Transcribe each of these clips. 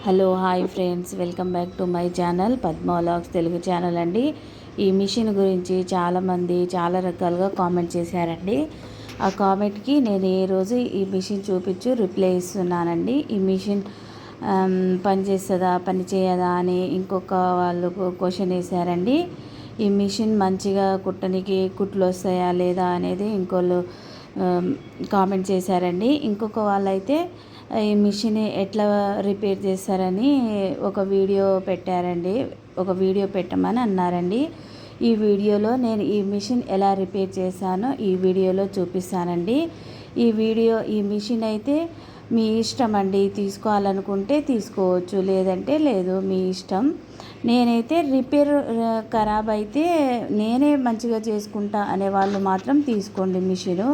Hello hi friends, welcome back to my channel Padma vlogs Telugu channel అండి. ఈ machine గురించి చాలామంది చాలా రకాలుగా కామెంట్ చేశారండి. ఆ కామెంట్కి నేను ఈరోజు ఈ మిషన్ చూపించు రిప్లై ఇస్తున్నానండి. ఈ మిషన్ పని చేస్తుందా పని చేయదా అని ఇంకొక వాళ్ళు క్వశ్చన్ వేశారండి. ఈ మిషన్ మంచిగా కుట్టనికి కుట్లు వస్తాయా లేదా అనేది ఇంకోళ్ళు కామెంట్ చేశారండి. ఇంకొక వాళ్ళైతే ఈ మిషన్ ఎట్లా రిపేర్ చేస్తారని ఒక వీడియో పెట్టారండి. ఒక వీడియో పెట్టమని అన్నారండి. ఈ వీడియోలో నేను ఈ మిషన్ ఎలా రిపేర్ చేశానో ఈ వీడియోలో చూపిస్తానండి. ఈ మిషన్ అయితే మీ ఇష్టం అండి. తీసుకోవాలనుకుంటే తీసుకోవచ్చు, లేదంటే లేదు, మీ ఇష్టం. నేనైతే రిపేర్ ఖరాబ్ అయితే నేనే మంచిగా చేసుకుంటా అనే వాళ్ళు మాత్రం తీసుకోండి మిషను.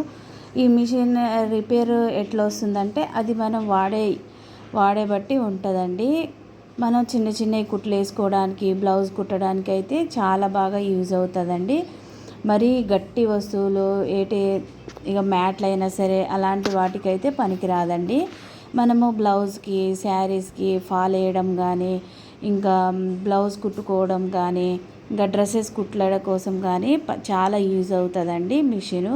ఈ మిషన్ రిపేర్ ఎట్లా వస్తుందంటే అది మనం వాడే బట్టి ఉంటుందండి. మనం చిన్న చిన్న కుట్లు వేసుకోవడానికి, బ్లౌజ్ కుట్టడానికి అయితే చాలా బాగా యూజ్ అవుతుందండి. మరీ గట్టి వస్తువులు ఇక మ్యాట్లు అయినా సరే అలాంటి వాటికైతే పనికిరాదండి. మనము బ్లౌజ్కి, శారీస్కి ఫాల్ వేయడం కానీ, ఇంకా బ్లౌజ్ కుట్టుకోవడం కానీ, ఇంకా డ్రెస్సెస్ కుట్లడం కోసం కానీ చాలా యూజ్ అవుతుందండి మిషను.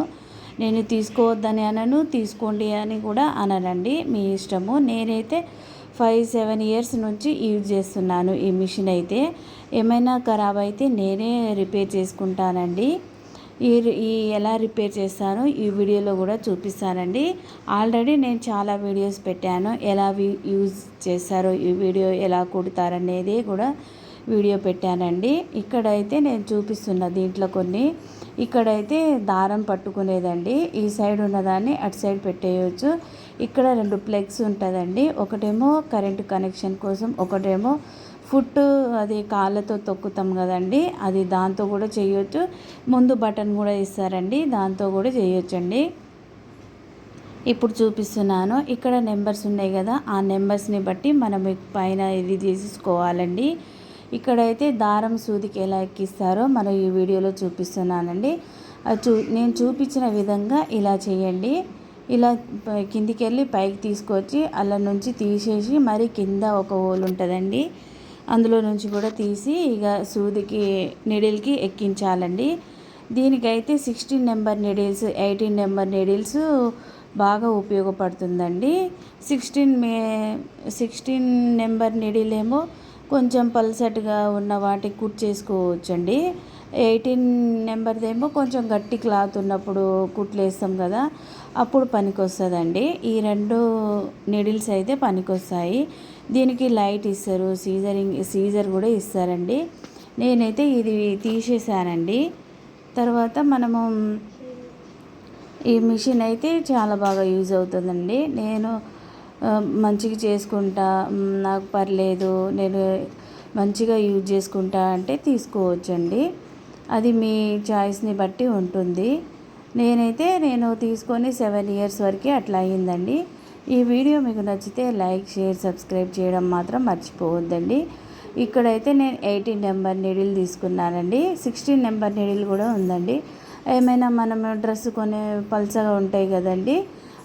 నేను తీసుకోవద్దని అనను, తీసుకోండి అని కూడా అననండి, మీ ఇష్టము. నేనైతే 5-7 ఇయర్స్ నుంచి యూజ్ చేస్తున్నాను ఈ మిషన్. అయితే ఏమైనా ఖరాబ్ అయితే నేనే రిపేర్ చేసుకుంటానండి. ఈ ఎలా రిపేర్ చేస్తానో ఈ వీడియోలో కూడా చూపిస్తానండి. ఆల్రెడీ నేను చాలా వీడియోస్ పెట్టాను, ఎలా యూజ్ చేస్తారో ఈ వీడియో ఎలా కుడతారనేది కూడా వీడియో పెట్టానండి. ఇక్కడైతే నేను చూపిస్తున్న దీంట్లో కొన్ని. ఇక్కడైతే దారం పట్టుకునేదండి. ఈ సైడ్ ఉన్నదాన్ని అటు సైడ్ పెట్టేయచ్చు. ఇక్కడ 2 ప్లగ్స్ ఉంటుందండి. ఒకటేమో కరెంటు కనెక్షన్ కోసం, ఒకటేమో ఫుట్, అది కాళ్ళతో తొక్కుతాం కదండి, అది దాంతో కూడా చేయొచ్చు. ముందు బటన్ కూడా ఇస్తారండి, దాంతో కూడా చేయొచ్చండి. ఇప్పుడు చూపిస్తున్నాను. ఇక్కడ నెంబర్స్ ఉన్నాయి కదా, ఆ నెంబర్స్ని బట్టి మనం పైన ఇది తీసుకోవాలండి. ఇక్కడైతే దారం సూదికి ఎలా ఎక్కిస్తారో మనం ఈ వీడియోలో చూపిస్తున్నానండి. నేను చూపించిన విధంగా ఇలా చేయండి. ఇలా కిందికి వెళ్ళి పైకి తీసుకొచ్చి అలా నుంచి తీసేసి మరి కింద ఒక హోల్ ఉంటుందండి, అందులో నుంచి కూడా తీసి ఇక సూదికి నీడిల్కి ఎక్కించాలండి. దీనికైతే 16 నెంబర్ నీడిల్స్, 18 నెంబర్ నీడిల్స్ బాగా ఉపయోగపడుతుందండి. 16 నెంబర్ నీడిల్ ఏమో కొంచెం పల్సట్గా ఉన్న వాటికి కుట్ చేసుకోవచ్చండి. 18 నెంబర్దేమో కొంచెం గట్టి క్లాత్ ఉన్నప్పుడు కుట్లు వేస్తాం కదా, అప్పుడు పనికొస్తుందండి. ఈ 2 నీడిల్స్ అయితే పనికొస్తాయి. దీనికి లైట్ ఇస్తారు, సీజర్ కూడా ఇస్తారండి. నేనైతే ఇది తీసేసానండి. తర్వాత మనము ఈ మిషన్ అయితే చాలా బాగా యూజ్ అవుతుందండి. నేను మంచిగా చేసుకుంటా, నాకు పర్లేదు, నేను మంచిగా యూజ్ చేసుకుంటా అంటే తీసుకోవచ్చండి. అది మీ చాయిస్ని బట్టి ఉంటుంది. నేను తీసుకొని 7 ఇయర్స్ వరకు అట్లా అయ్యిందండి. ఈ వీడియో మీకు నచ్చితే లైక్, షేర్, సబ్స్క్రైబ్ చేయడం మాత్రం మర్చిపోవద్దండి. ఇక్కడైతే నేను 18 నెంబర్ నీడిల్ తీసుకున్నానండి. 16 నెంబర్ నీడిల్ కూడా ఉందండి. ఏమైనా మనం డ్రెస్ కొనే పల్చగా ఉంటాయి కదండి,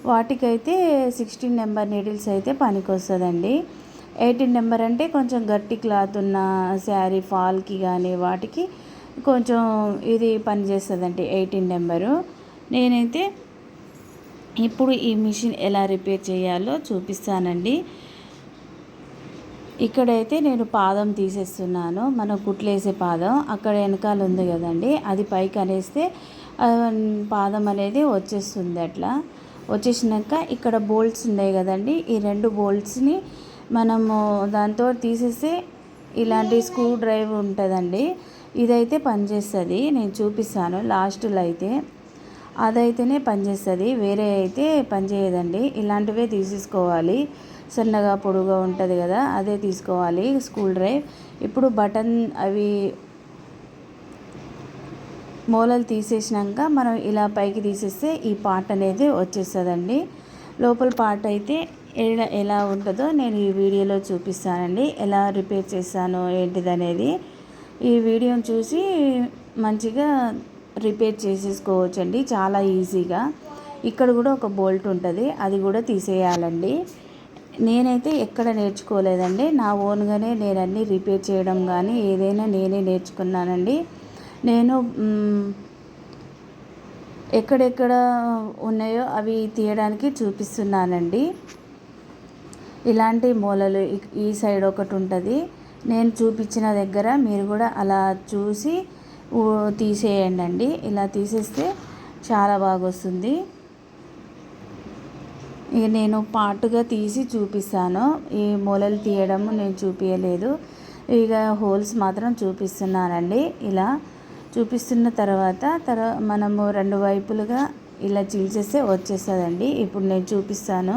వాటికైతే 16 నెంబర్ నీడిల్స్ అయితే పనికొస్తుందండి. 18 నెంబర్ అంటే కొంచెం గట్టి క్లాత్ ఉన్న శారీ ఫాల్కి కానీ వాటికి కొంచెం ఇది పనిచేస్తుందండి 18 నెంబరు. నేనైతే ఇప్పుడు ఈ మిషన్ ఎలా రిపేర్ చేయాలో చూపిస్తానండి. ఇక్కడైతే నేను పాదం తీసేస్తున్నాను. మనం కుట్లేసే పాదం అక్కడ వెనకాల ఉంది కదండి, అది పైకి అనేస్తే పాదం అనేది వచ్చేస్తుంది. అట్లా వచ్చేసినాక ఇక్కడ బోల్ట్స్ ఉన్నాయి కదండి, ఈ 2 బోల్ట్స్ని మనము దాంతో తీసేస్తే ఇలాంటి స్క్రూ డ్రైవ్ ఉంటుందండి. ఇదైతే పనిచేస్తుంది, నేను చూపిస్తాను లాస్ట్లో. అయితే అదైతేనే పనిచేస్తుంది, వేరే అయితే పనిచేయదండి. ఇలాంటివే తీసేసుకోవాలి, సన్నగా పొడుగా ఉంటుంది కదా, అదే తీసుకోవాలి స్క్రూ డ్రైవ్. ఇప్పుడు బటన్ అవి మూలలు తీసేసినాక మనం ఇలా పైకి తీసేస్తే ఈ పార్ట్ అనేది వచ్చేస్తుందండి. లోపల పార్ట్ అయితే ఎలా ఉంటుందో నేను ఈ వీడియోలో చూపిస్తానండి. ఎలా రిపేర్ చేస్తానో ఏంటిదనేది ఈ వీడియోని చూసి మంచిగా రిపేర్ చేసేసుకోవచ్చండి, చాలా ఈజీగా. ఇక్కడ కూడా ఒక బోల్ట్ ఉంటుంది, అది కూడా తీసేయాలండి. నేనైతే ఎక్కడ నేర్చుకోలేదండి. నా ఓన్గానే నేను అన్నీ రిపేర్ చేయడం కానీ ఏదైనా నేనే నేర్చుకున్నానండి. నేను ఎక్కడెక్కడ ఉన్నాయో అవి తీయడానికి చూపిస్తున్నానండి. ఇలాంటి మూలలు ఈ సైడ్ ఒకటి ఉంటుంది. నేను చూపించిన దగ్గర మీరు కూడా అలా చూసి తీసేయండి. ఇలా తీసేస్తే చాలా బాగా వస్తుంది. ఇక నేను పాటుగా తీసి చూపిస్తాను. ఈ మూలలు తీయడం నేను చూపించలేదు. ఇక హోల్స్ మాత్రం చూపిస్తున్నానండి. ఇలా చూపిస్తున్న తర్వాత మనము రెండు వైపులుగా ఇలా చీల్చేస్తే వచ్చేస్తుందండి. ఇప్పుడు నేను చూపిస్తాను,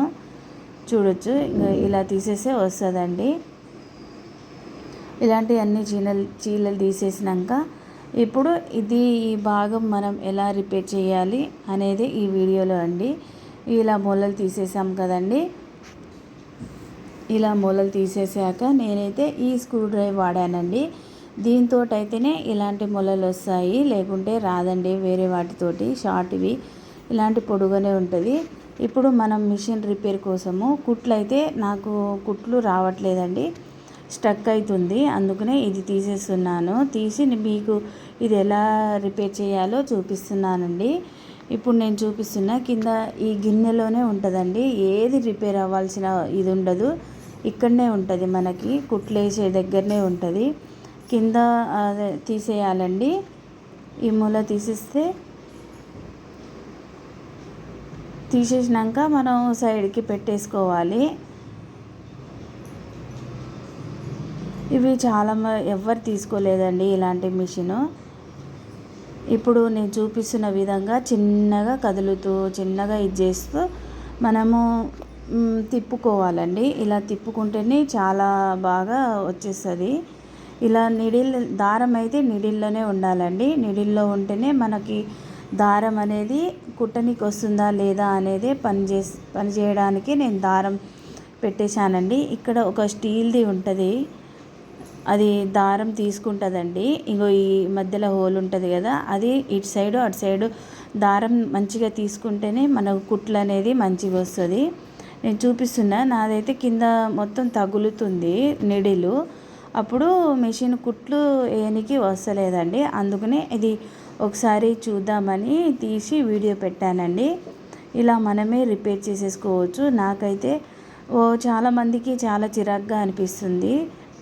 చూడొచ్చు. ఇలా తీసేస్తే వస్తుందండి. ఇలాంటి అన్ని చీలలు తీసేసినాక ఇప్పుడు ఈ భాగం మనం ఎలా రిపేర్ చేయాలి అనేది ఈ వీడియోలో అండి. ఇలా మూలలు తీసేసాం కదండి. ఇలా మూలలు తీసేసాక నేనైతే ఈ స్క్రూ డ్రైవర్ వాడానండి. దీంతో అయితేనే ఇలాంటి మూలలు వస్తాయి, లేకుంటే రాదండి. వేరే వాటితోటి షార్ట్వి ఇలాంటి పొడుగానే ఉంటుంది. ఇప్పుడు మనం మిషన్ రిపేర్ కోసము కుట్లు అయితే నాకు కుట్లు రావట్లేదండి, స్టక్ అవుతుంది. అందుకనే ఇది తీసేస్తున్నాను. తీసి మీకు ఇది ఎలా రిపేర్ చేయాలో చూపిస్తున్నానండి. ఇప్పుడు నేను చూపిస్తున్న కింద ఈ గిన్నెలోనే ఉంటుందండి. ఏది రిపేర్ అవ్వాల్సిన ఇది ఉండదు, ఇక్కడనే ఉంటుంది. మనకి కుట్లు వేసే దగ్గరనే ఉంటుంది. కింద తీసేయాలండి. ఈ మూల తీసేసినాక మనం సైడ్కి పెట్టేసుకోవాలి. ఇవి చాలా ఎవ్వరు తీసుకోలేదండి ఇలాంటి మిషను. ఇప్పుడు నేను చూపిస్తున్న విధంగా చిన్నగా కదులుతూ చిన్నగా ఇది చేస్తూ మనము తిప్పుకోవాలండి. ఇలా తిప్పుకుంటేనే చాలా బాగా వచ్చేస్తుంది. ఇలా దారం అయితే నిడిల్లోనే ఉండాలండి. నిడిల్లో ఉంటేనే మనకి దారం అనేది కుట్టనికి వస్తుందా లేదా అనేది పని చేయడానికి నేను దారం పెట్టేశానండి. ఇక్కడ ఒక స్టీల్ది ఉంటుంది, అది దారం తీసుకుంటుందండి. ఇంకో ఈ మధ్యలో హోల్ ఉంటుంది కదా, అది ఇటు సైడు అటు సైడు దారం మంచిగా తీసుకుంటేనే మనకు కుట్లు అనేది మంచిగా వస్తుంది. నేను చూపిస్తున్నా, నాదైతే కింద మొత్తం తగులుతుంది నిడిలు. అప్పుడు మిషన్ కుట్లు వేయనికి వస్తలేదండి. అందుకనే ఇది ఒకసారి చూద్దామని తీసి వీడియో పెట్టానండి. ఇలా మనమే రిపేర్ చేసేసుకోవచ్చు. నాకైతే చాలామందికి చాలా చిరాగ్గా అనిపిస్తుంది,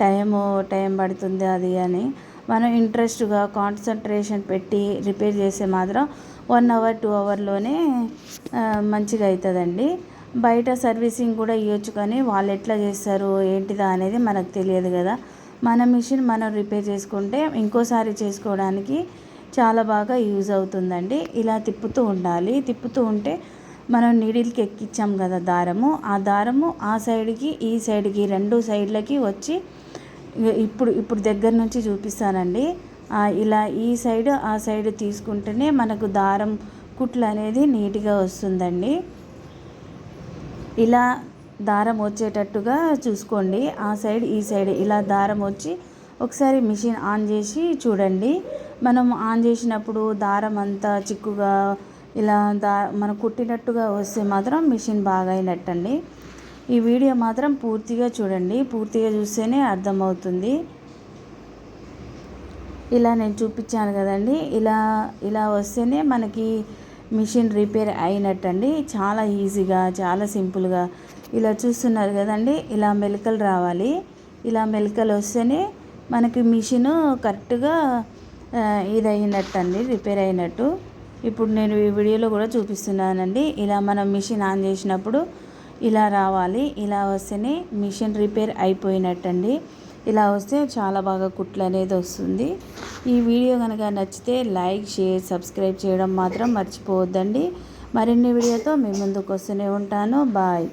టైం పడుతుంది అది అని. మనం ఇంట్రెస్ట్గా కాన్సన్ట్రేషన్ పెట్టి రిపేర్ చేస్తే మాత్రం 1 అవర్ 2 అవర్లోనే మంచిగా అవుతుందండి. బయట సర్వీసింగ్ కూడా ఇవ్వచ్చు, కానీ వాళ్ళు ఎట్లా చేస్తారు ఏంటిదా అనేది మనకు తెలియదు కదా. మన మిషన్ మనం రిపేర్ చేసుకుంటే ఇంకోసారి చేసుకోవడానికి చాలా బాగా యూజ్ అవుతుందండి. ఇలా తిప్పుతూ ఉండాలి. తిప్పుతూ ఉంటే మనం నీడిల్కి ఎక్కించాం కదా దారము, ఆ దారము ఆ సైడ్కి ఈ సైడ్కి రెండు సైడ్లకి వచ్చి ఇప్పుడు దగ్గర నుంచి చూపిస్తానండి. ఇలా ఈ సైడ్ ఆ సైడ్ తీసుకుంటేనే మనకు దారం కుట్లు అనేది నీట్గా వస్తుందండి. ఇలా దారం వచ్చేటట్టుగా చూసుకోండి. ఆ సైడ్ ఈ సైడ్ ఇలా దారం వచ్చి ఒకసారి మిషన్ ఆన్ చేసి చూడండి. మనం ఆన్ చేసినప్పుడు దారం అంతా చిక్కుగా ఇలా మనం కుట్టినట్టుగా వస్తే మాత్రం మిషన్ బాగా అయినట్టండి. ఈ వీడియో మాత్రం పూర్తిగా చూడండి, పూర్తిగా చూస్తేనే అర్థమవుతుంది. ఇలా నేను చూపించాను కదండి, ఇలా వస్తేనే మనకి మిషన్ రిపేర్ అయినట్టండి. చాలా ఈజీగా చాలా సింపుల్గా ఇలా చూస్తున్నారు కదండి. ఇలా మెలికలు రావాలి. ఇలా మెలికలు వస్తేనే మనకి మిషన్ కరెక్ట్గా ఇది అయినట్టండి, రిపేర్ అయినట్టు. ఇప్పుడు నేను ఈ వీడియోలో కూడా చూపిస్తున్నానండి. ఇలా మనం మిషన్ ఆన్ చేసినప్పుడు ఇలా రావాలి. ఇలా వస్తేనే మిషన్ రిపేర్ అయిపోయినట్టండి. ఇలా వస్తే చాలా బాగా కుట్లు అనేది వస్తుంది. ఈ వీడియో కనుక నచ్చితే లైక్, షేర్, సబ్స్క్రైబ్ చేయడం మాత్రం మర్చిపోవద్దండి. మరిన్ని వీడియోతో మీ ముందుకు వస్తూనే ఉంటాను. బాయ్.